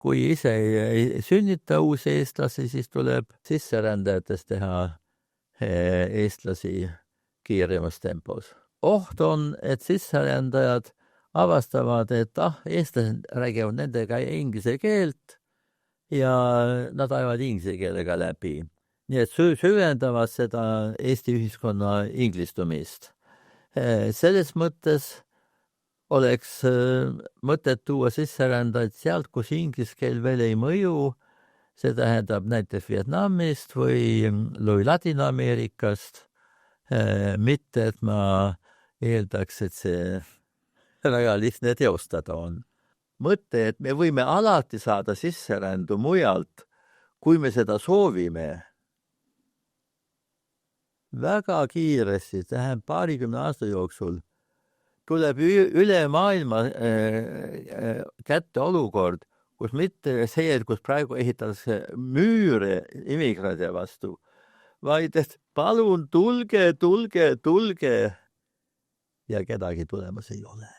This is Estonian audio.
kui ise ei sünnita uusi eestlasi, siis tuleb sisserändajatest teha eestlasi kiiremas tempos. Oht on, et sisserändajad avastavad, et eestlased räägivad nendega inglise keelt ja nad ajavad inglise keelega läbi. Nii et süvendavad seda Eesti ühiskonna inglistumist. Selles mõttes oleks mõtet tuua sisserändajaid sealt, kus inglise keel veel ei mõju, see tähendab näiteks Vietnamist või Ladina-Ameerikast, mitte et ma eeldaks, et see väga lihtne teostada on. Mõte, et me võime alati saada sisserändu mujalt, kui me seda soovime. Väga kiiresti, tähendab 20 aasta jooksul, tuleb üle maailma kätte olukord, kus mitte see, kus praegu ehitatakse müüre immigrantide vastu, vaid et palun tulge ja kedagi tulemas ei ole.